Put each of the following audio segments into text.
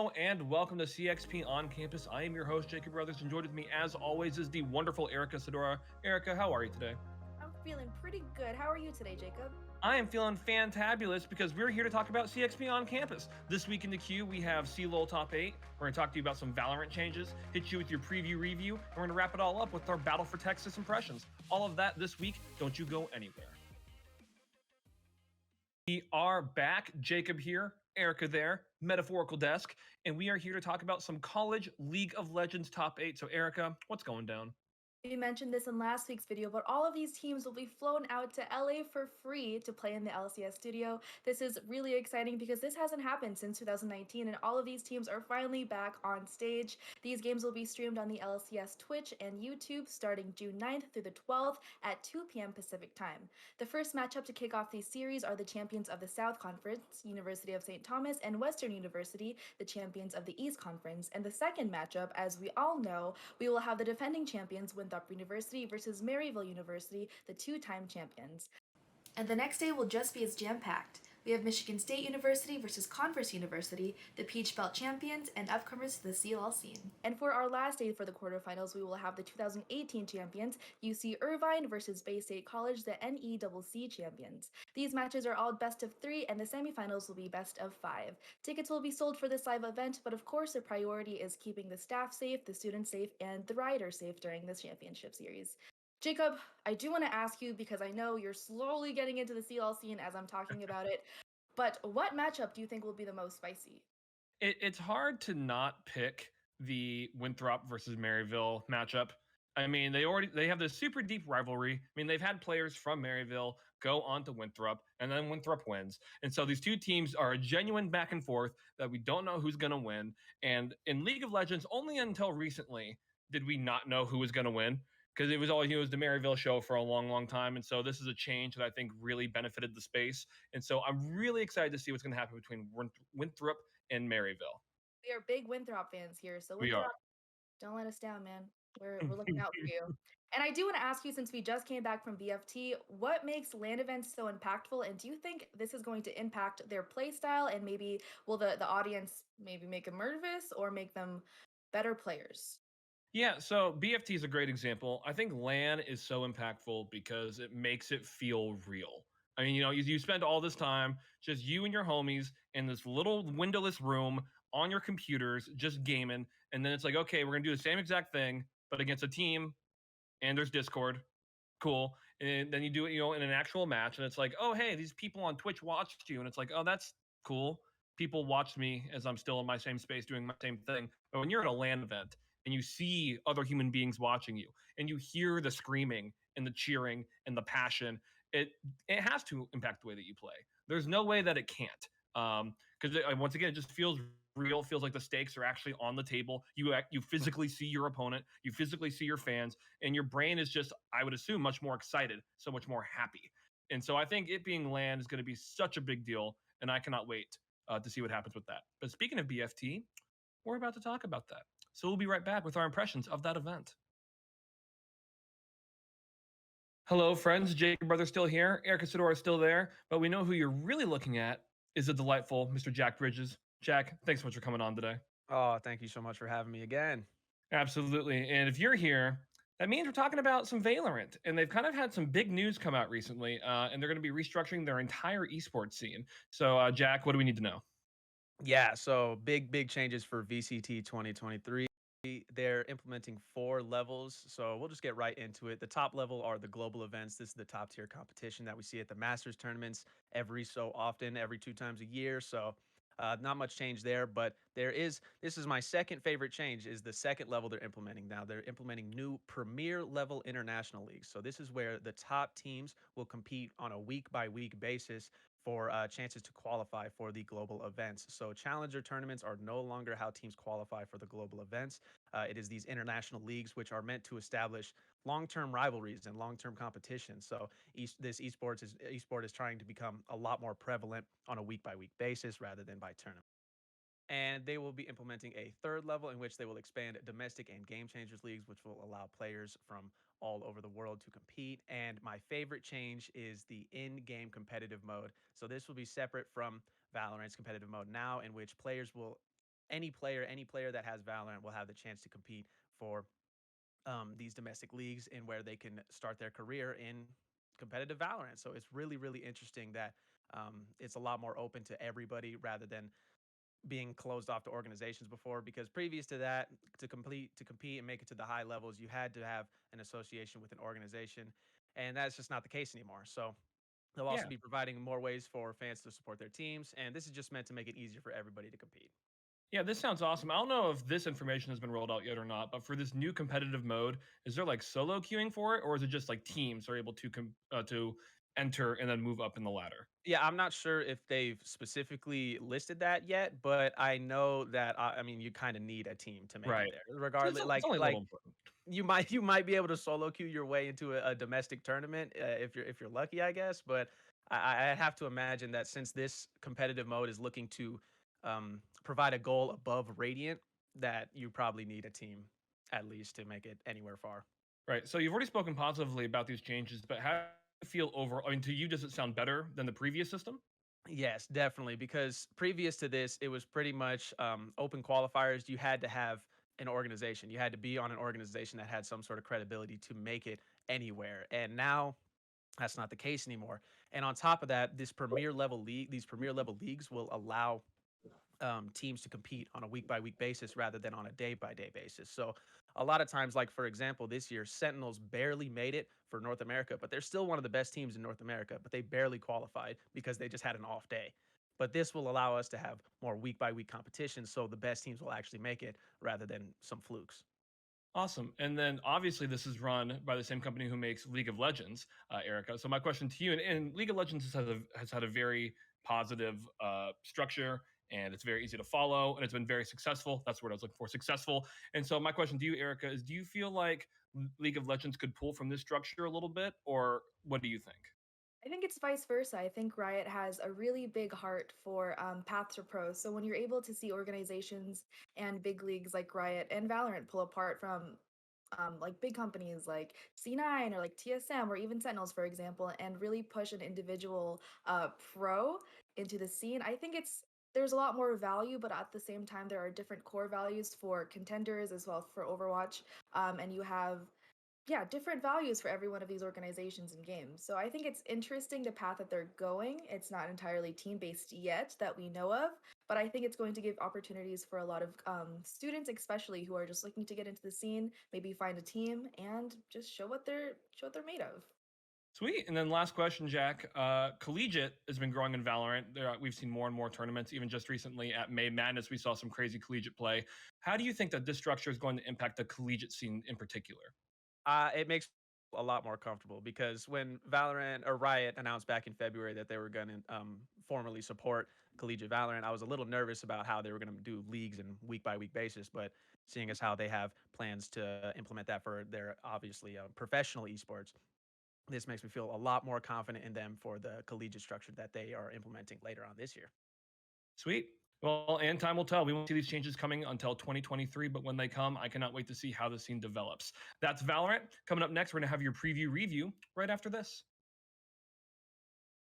Hello and welcome to CXP on Campus. I am your host, Jacob Brothers, and joined with me, as always, is the wonderful Erica Sadora. Erica, how are you today? I'm feeling pretty good. How are you today, Jacob? I am feeling fantabulous because we're here to talk about CXP on Campus. This week in the queue, we have CLOL Top 8. We're going to talk to you about some Valorant changes, hit you with your preview review, and we're going to wrap it all up with our Battle for Texas impressions. All of that this week. Don't you go anywhere. We are back. Jacob here, Erica there, metaphorical desk, and we are here to talk about some college League of Legends top 8. So, Erica, what's going down? We mentioned this in last week's video, but all of these teams will be flown out to LA for free to play in the LCS studio. This is really exciting because this hasn't happened since 2019, and all of these teams are finally back on stage. These games will be streamed on the LCS Twitch and YouTube starting June 9th through the 12th at 2 p.m. Pacific time. The first matchup to kick off these series are the champions of the South Conference, University of St. Thomas, and Western University, the champions of the East Conference. And the second matchup, as we all know, we will have the defending champions Winthrop University versus Maryville University, the two-time champions. And the next day will just be as jam-packed. We have Michigan State University versus Converse University, the Peach Belt champions, and upcomers to the CLOL scene. And for our last day for the quarterfinals, we will have the 2018 champions, UC Irvine versus Bay State College, the NECC champions. These matches are all best of 3, and the semifinals will be best of 5. Tickets will be sold for this live event, but of course the priority is keeping the staff safe, the students safe, and the riders safe during this championship series. Jacob, I do want to ask you because I know you're slowly getting into the CLOL scene as I'm talking about it, but what matchup do you think will be the most spicy? It's hard to not pick the Winthrop versus Maryville matchup. I mean, they have this super deep rivalry. I mean, they've had players from Maryville go on to Winthrop, and then Winthrop wins. And so these two teams are a genuine back and forth that we don't know who's going to win. And in League of Legends, only until recently did we not know who was going to win because it was always, it was the Maryville show for a long, long time. And so this is a change that I think really benefited the space. And so I'm really excited to see what's going to happen between Winthrop and Maryville. We are big Winthrop fans here, so We are. Winthrop, don't let us down, man. We're looking out for you. And I do want to ask you, since we just came back from BFT, what makes LAN events so impactful, and do you think this is going to impact their play style, and maybe will the audience maybe make them nervous or make them better players? Yeah, so BFT is a great example. I think LAN is so impactful because it makes it feel real. I mean, you spend all this time just you and your homies in this little windowless room on your computers just gaming, and then it's like, okay, we're gonna do the same exact thing, but against a team, and there's Discord. Cool. And then you do it, in an actual match, and it's like, oh, hey, these people on Twitch watched you, and it's like, oh, that's cool. People watched me as I'm still in my same space doing my same thing. But when you're at a LAN event and you see other human beings watching you, and you hear the screaming and the cheering and the passion, it it has to impact the way that you play. There's no way that it can't. Because once again, it just feels real. Feels like the stakes are actually on the table. You physically see your opponent, you physically see your fans, and your brain is just, I would assume, much more excited, so much more happy. And so I think it being LAN is going to be such a big deal, and I cannot wait to see what happens with that. But speaking of BFT, we're about to talk about that. So we'll be right back with our impressions of that event. Hello, friends. Jacob Brother still here. Erica Sadora is still there. But we know who you're really looking at is the delightful Mr. Jack Bridges. Jack, thanks so much for coming on today. Oh, thank you so much for having me again. Absolutely. And if you're here, that means we're talking about some Valorant. And they've kind of had some big news come out recently, and they're going to be restructuring their entire esports scene. So, Jack, what do we need to know? Yeah, so big changes for VCT 2023. They're implementing 4 levels, so we'll just get right into it. The top level are the global events. This is the top tier competition that we see at the Masters tournaments every so often, every 2 times a year. So not much change there, but this is my second favorite change is the second level they're implementing now. They're implementing new premier level international leagues. So this is where the top teams will compete on a week by week basis for chances to qualify for the global events. So challenger tournaments are no longer how teams qualify for the global events. It is these international leagues which are meant to establish long-term rivalries and long-term competition. So this esport is trying to become a lot more prevalent on a week-by-week basis rather than by tournament. And they will be implementing a third level in which they will expand domestic and game changers leagues, which will allow players from all over the world to compete. And my favorite change is the in-game competitive mode. So this will be separate from Valorant's competitive mode now, in which players will any player that has Valorant will have the chance to compete for these domestic leagues and where they can start their career in competitive Valorant. So it's really, really interesting that it's a lot more open to everybody rather than being closed off to organizations before, because previous to that, to compete and make it to the high levels, you had to have an association with an organization, and that's just not the case anymore. So they'll also Yeah. be providing more ways for fans to support their teams, and this is just meant to make it easier for everybody to compete. Yeah, this sounds awesome. I don't know if this information has been rolled out yet or not, but for this new competitive mode, is there like solo queuing for it, or is it just like teams are able to to enter and then move up in the ladder? Yeah, I'm not sure if they've specifically listed that yet, but I know that I mean you kind of need a team to make it Right. there. So it's, Regardless, it's only a little important. you might be able to solo queue your way into a domestic tournament if you're lucky, I guess. But I have to imagine that since this competitive mode is looking to provide a goal above Radiant, that you probably need a team at least to make it anywhere far. Right. So you've already spoken positively about these changes, but how do you feel over? I mean, to you, does it sound better than the previous system? Yes, definitely. Because previous to this, it was pretty much open qualifiers. You had to have an organization. You had to be on an organization that had some sort of credibility to make it anywhere. And now that's not the case anymore. And on top of that, these premier level leagues will allow teams to compete on a week by week basis rather than on a day by day basis. So a lot of times, like for example, this year Sentinels barely made it for North America, but they're still one of the best teams in North America, but they barely qualified because they just had an off day. But this will allow us to have more week by week competition, so the best teams will actually make it rather than some flukes. Awesome. And then obviously this is run by the same company who makes League of Legends, Erica. So my question to you, and League of Legends has had a very positive structure, and it's very easy to follow, and it's been very successful. That's what I was looking for, successful. And so my question to you, Erica, is do you feel like League of Legends could pull from this structure a little bit, or what do you think? I think it's vice versa. I think Riot has a really big heart for Path to Pro. So when you're able to see organizations and big leagues like Riot and Valorant pull apart from like big companies like C9 or like TSM or even Sentinels, for example, and really push an individual pro into the scene, I think there's a lot more value, but at the same time, there are different core values for contenders as well for Overwatch, and you have different values for every one of these organizations and games. So I think it's interesting the path that they're going. It's not entirely team based yet that we know of, but I think it's going to give opportunities for a lot of students, especially who are just looking to get into the scene, maybe find a team and just show what they're made of. Sweet. And then last question, Jack. Collegiate has been growing in Valorant. We've seen more and more tournaments. Even just recently at May Madness, we saw some crazy collegiate play. How do you think that this structure is going to impact the collegiate scene in particular? It makes a lot more comfortable because when Valorant or Riot announced back in February that they were going to formally support collegiate Valorant, I was a little nervous about how they were going to do leagues and week by week basis. But seeing as how they have plans to implement that for their obviously professional esports, this makes me feel a lot more confident in them for the collegiate structure that they are implementing later on this year. Sweet. Well, and time will tell. We won't see these changes coming until 2023, but when they come, I cannot wait to see how the scene develops. That's Valorant. Coming up next, we're going to have your preview review right after this.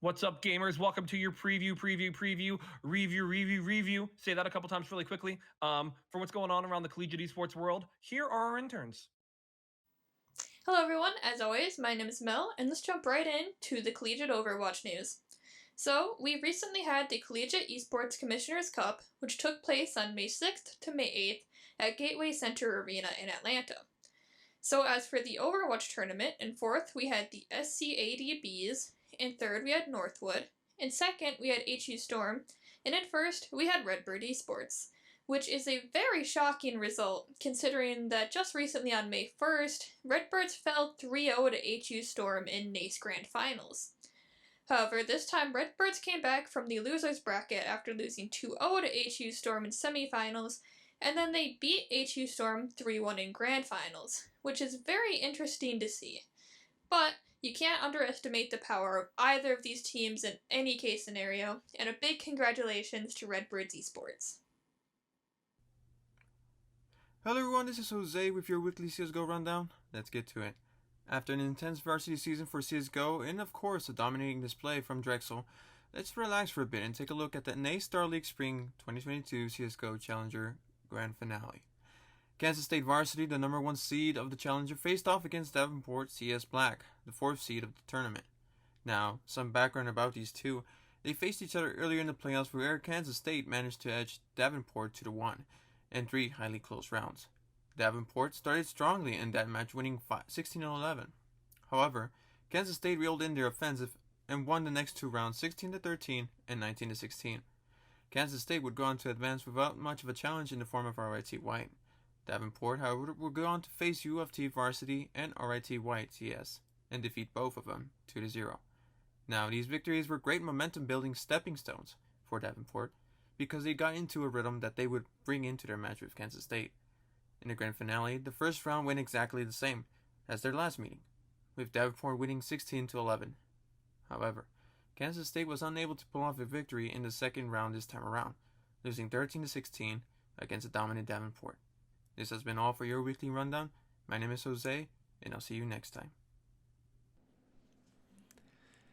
What's up, gamers? Welcome to your review. Say that a couple times really quickly. For what's going on around the collegiate esports world, here are our interns. Hello everyone, as always, my name is Mel, and let's jump right in to the Collegiate Overwatch news. So, we recently had the Collegiate Esports Commissioner's Cup, which took place on May 6th to May 8th at Gateway Center Arena in Atlanta. So as for the Overwatch tournament, in 4th we had the SCADBs, in 3rd we had Northwood, in 2nd we had HU Storm, and in 1st we had Redbird Esports, which is a very shocking result considering that just recently on May 1st, Redbirds fell 3-0 to HU Storm in NACE Grand Finals. However, this time Redbirds came back from the losers bracket after losing 2-0 to HU Storm in semifinals, and then they beat HU Storm 3-1 in Grand Finals, which is very interesting to see. But you can't underestimate the power of either of these teams in any case scenario, and a big congratulations to Redbirds Esports. Hello everyone, this is Jose with your weekly CSGO rundown. Let's get to it. After an intense varsity season for CSGO and of course a dominating display from Drexel, Let's relax for a bit and take a look at the NA Star League Spring 2022 CSGO Challenger Grand Finale. Kansas State Varsity, the number 1 seed of the Challenger, faced off against Davenport CS Black, the 4th seed of the tournament. Now, some background about these two. They faced each other earlier in the playoffs where Kansas State managed to edge Davenport 2-1 in 3 highly close rounds. Davenport started strongly in that match, winning 16-11. However, Kansas State reeled in their offensive and won the next 2 rounds 16-13 and 19-16. Kansas State would go on to advance without much of a challenge in the form of RIT White. Davenport, however, would go on to face U of T Varsity and RIT White CS and defeat both of them 2-0. Now, these victories were great momentum-building stepping stones for Davenport because they got into a rhythm that they would bring into their match with Kansas State. In the grand finale, the first round went exactly the same as their last meeting, with Davenport winning 16-11. However, Kansas State was unable to pull off a victory in the second round this time around, losing 13-16 against a dominant Davenport. This has been all for your weekly rundown. My name is Jose, and I'll see you next time.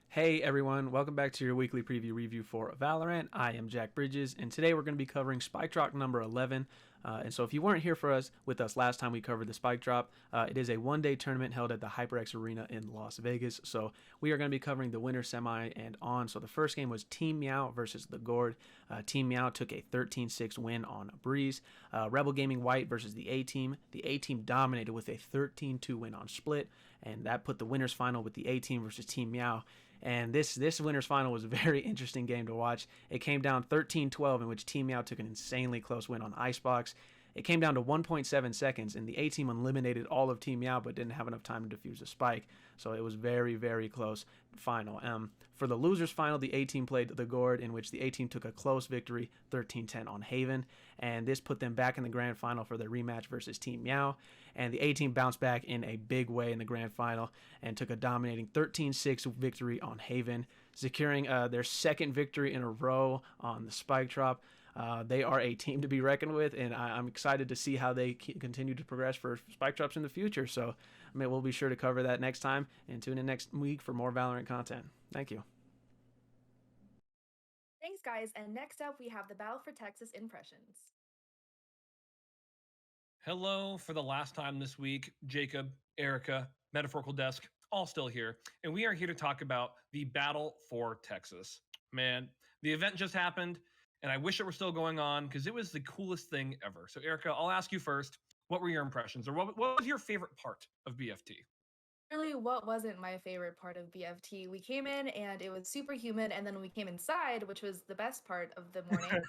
Hey everyone, welcome back to your weekly preview review for Valorant. I am Jack Bridges, and today we're going to be covering Spike Drop number 11. And so if you weren't here with us last time we covered the Spike Drop, it is a one-day tournament held at the HyperX Arena in Las Vegas. So we are going to be covering the winner semi and on. So the first game was Team Meow versus the Gourd. Team Meow took a 13-6 win on Breeze. Rebel Gaming White versus the A-Team. The A-Team dominated with a 13-2 win on Split, and that put the winners final with the A-Team versus Team Meow. And this winners final was a very interesting game to watch. It came down 13-12, in which Team Meow took an insanely close win on Icebox. It came down to 1.7 seconds, and the A-Team eliminated all of Team Meow but didn't have enough time to defuse a spike. So it was very, very close final. For the losers final, the A-Team played the Gourd, in which the A-Team took a close victory, 13-10 on Haven. And this put them back in the grand final for their rematch versus Team Meow. And the A-Team bounced back in a big way in the grand final and took a dominating 13-6 victory on Haven, securing their second victory in a row on the Spike Drop. They are a team to be reckoned with, and I'm excited to see how they continue to progress for Spike Drops in the future. So we'll be sure to cover that next time, and tune in next week for more Valorant content. Thank you. Thanks, guys. And next up, we have the Battle for Texas impressions. Hello for the last time this week. Jacob, Erica, Metaphorical Desk, all still here. And we are here to talk about the Battle for Texas. Man, the event just happened, and I wish it were still going on because it was the coolest thing ever. So, Erica, I'll ask you first. What were your impressions, or what was your favorite part of BFT? Really, what wasn't my favorite part of BFT? We came in and it was super humid, and then we came inside, which was the best part of the morning.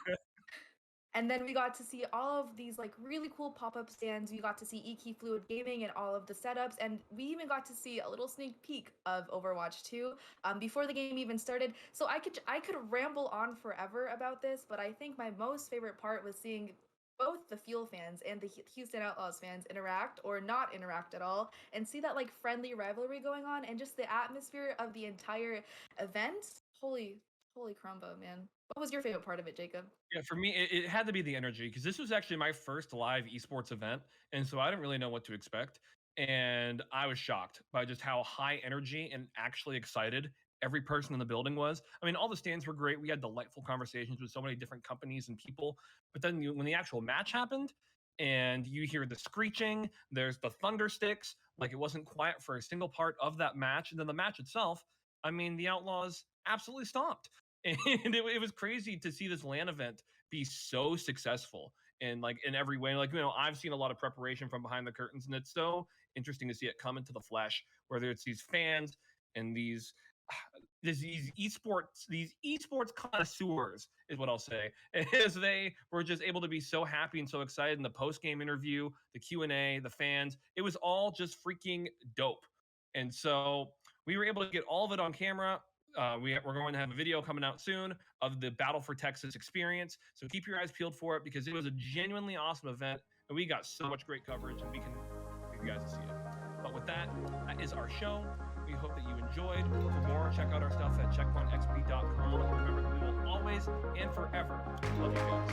And then we got to see all of these like really cool pop-up stands. We got to see EK Fluid Gaming and all of the setups, and we even got to see a little sneak peek of Overwatch 2 before the game even started. So I could ramble on forever about this, but I think my most favorite part was seeing both the Fuel fans and the Houston Outlaws fans interact or not interact at all, and see that like friendly rivalry going on, and just the atmosphere of the entire event. Holy crumbo, man. What was your favorite part of it, Jacob? Yeah, for me, it had to be the energy, because this was actually my first live esports event, and so I didn't really know what to expect. And I was shocked by just how high energy and actually excited every person in the building was. I mean, all the stands were great. We had delightful conversations with so many different companies and people. But then when the actual match happened, and you hear the screeching, there's the thunder sticks, like it wasn't quiet for a single part of that match. And then the match itself, I mean, the Outlaws absolutely stomped. And it was crazy to see this LAN event be so successful and like in every way. Like, I've seen a lot of preparation from behind the curtains, and it's so interesting to see it come into the flesh, whether it's these fans and these esports connoisseurs is what I'll say, as they were just able to be so happy and so excited in the post-game interview, the Q&A, the fans. It was all just freaking dope. And so we were able to get all of it on camera. We're going to have a video coming out soon of the Battle for Texas experience. So keep your eyes peeled for it, because it was a genuinely awesome event, and we got so much great coverage, and we can get you guys to see it. But with that, that is our show. We hope that you enjoyed. For more, check out our stuff at checkpointxp.com. Remember that we will always and forever love you guys.